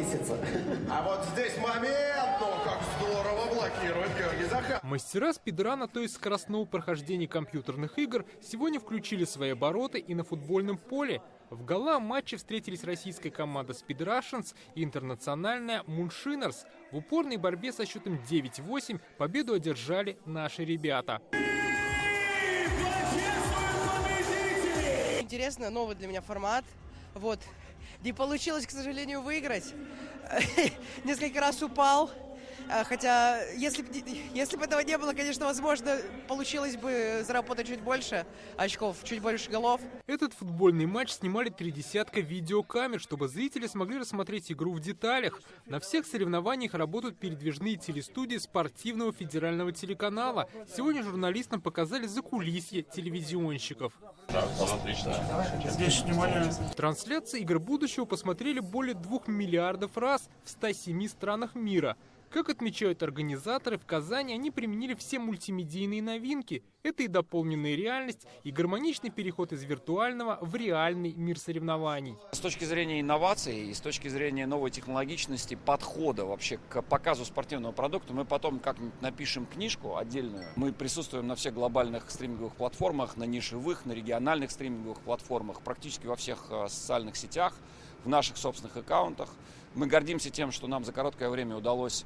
месяца. А вот здесь момент, ну как здорово блокирует Георгий Захаров. Мастера спидрана, то есть скоростного прохождения компьютерных игр, сегодня включили свои обороты и на футбольном поле. В гала-матче встретились российская команда Speed Russians и интернациональная Moonshiners. В упорной борьбе со счетом 9-8 победу одержали наши ребята. Интересно, новый для меня формат. Вот. Не получилось, к сожалению, выиграть. Несколько раз упал. Хотя, если бы этого не было, конечно, возможно, получилось бы заработать чуть больше очков, чуть больше голов. Этот футбольный матч снимали 30 видеокамер, чтобы зрители смогли рассмотреть игру в деталях. На всех соревнованиях работают передвижные телестудии спортивного федерального телеканала. Сегодня журналистам показали закулисье телевизионщиков. Здесь внимание. Трансляции игр будущего посмотрели более 2 миллиардов раз в 107 странах мира. Как отмечают организаторы, в Казани они применили все мультимедийные новинки. Это и дополненная реальность, и гармоничный переход из виртуального в реальный мир соревнований. С точки зрения инноваций и с точки зрения новой технологичности, подхода вообще к показу спортивного продукта, мы потом как-нибудь напишем книжку отдельную. Мы присутствуем на всех глобальных стриминговых платформах, на нишевых, на региональных стриминговых платформах, практически во всех социальных сетях, в наших собственных аккаунтах. Мы гордимся тем, что нам за короткое время удалось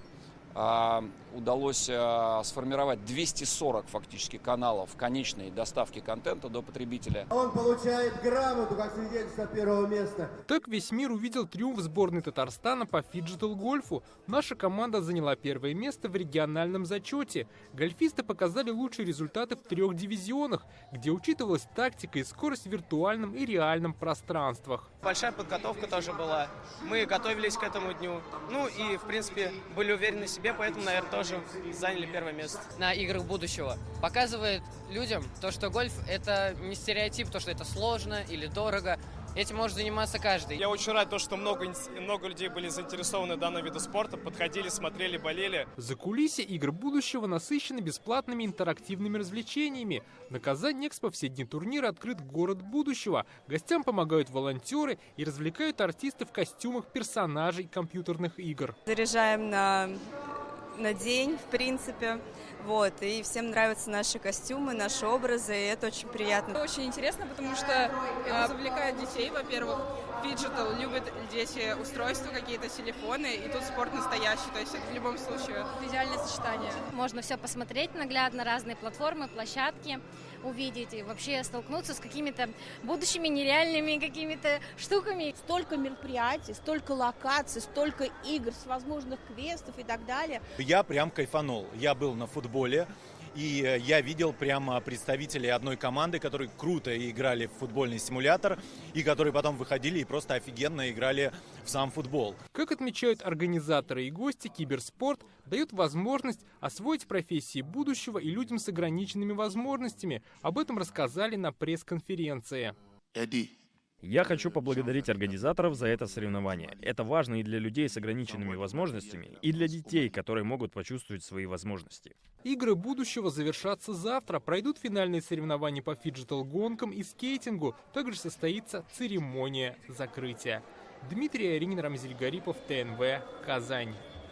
сформировать 240 фактически каналов конечной доставки контента до потребителя. Он получает грамоту как свидетельство первого места. Так весь мир увидел триумф сборной Татарстана по фиджитал-гольфу. Наша команда заняла первое место в региональном зачете. Гольфисты показали лучшие результаты в 3 дивизионах, где учитывалась тактика и скорость в виртуальном и реальном пространствах. Большая подготовка тоже была. Мы готовились к этому дню. Ну и, в принципе, были уверены в себе, поэтому, наверное, тоже заняли первое место. На играх будущего показывает людям то, что гольф – это не стереотип, то, что это сложно или дорого. Этим может заниматься каждый. Я очень рад, что много людей были заинтересованы данным видом спорта, подходили, смотрели, болели. Закулисье игр будущего насыщены бесплатными интерактивными развлечениями. На Казань-Экспо все дни турнира открыт город будущего. Гостям помогают волонтеры и развлекают артисты в костюмах персонажей компьютерных игр. Заряжаем на день, в принципе. Вот, и всем нравятся наши костюмы, наши образы, и это очень приятно. Очень интересно, потому что это завлекает детей, во-первых. Фиджитал любят дети устройства, какие-то телефоны, и тут спорт настоящий, то есть это в любом случае идеальное сочетание. Можно все посмотреть наглядно, разные платформы, площадки увидеть и вообще столкнуться с какими-то будущими нереальными какими-то штуками. Столько мероприятий, столько локаций, столько игр, всевозможных квестов и так далее. Я прям кайфанул. Я был на футболе, и я видел прямо представителей одной команды, которые круто играли в футбольный симулятор, и которые потом выходили и просто офигенно играли в сам футбол. Как отмечают организаторы и гости, киберспорт дает возможность освоить профессии будущего и людям с ограниченными возможностями. Об этом рассказали на пресс-конференции. Я хочу поблагодарить организаторов за это соревнование. Это важно и для людей с ограниченными возможностями, и для детей, которые могут почувствовать свои возможности. Игры будущего завершатся завтра. Пройдут финальные соревнования по фиджитал-гонкам и скейтингу. Также состоится церемония закрытия. Дмитрий Аринин, Рамзиль Гарипов, ТНВ, Казань.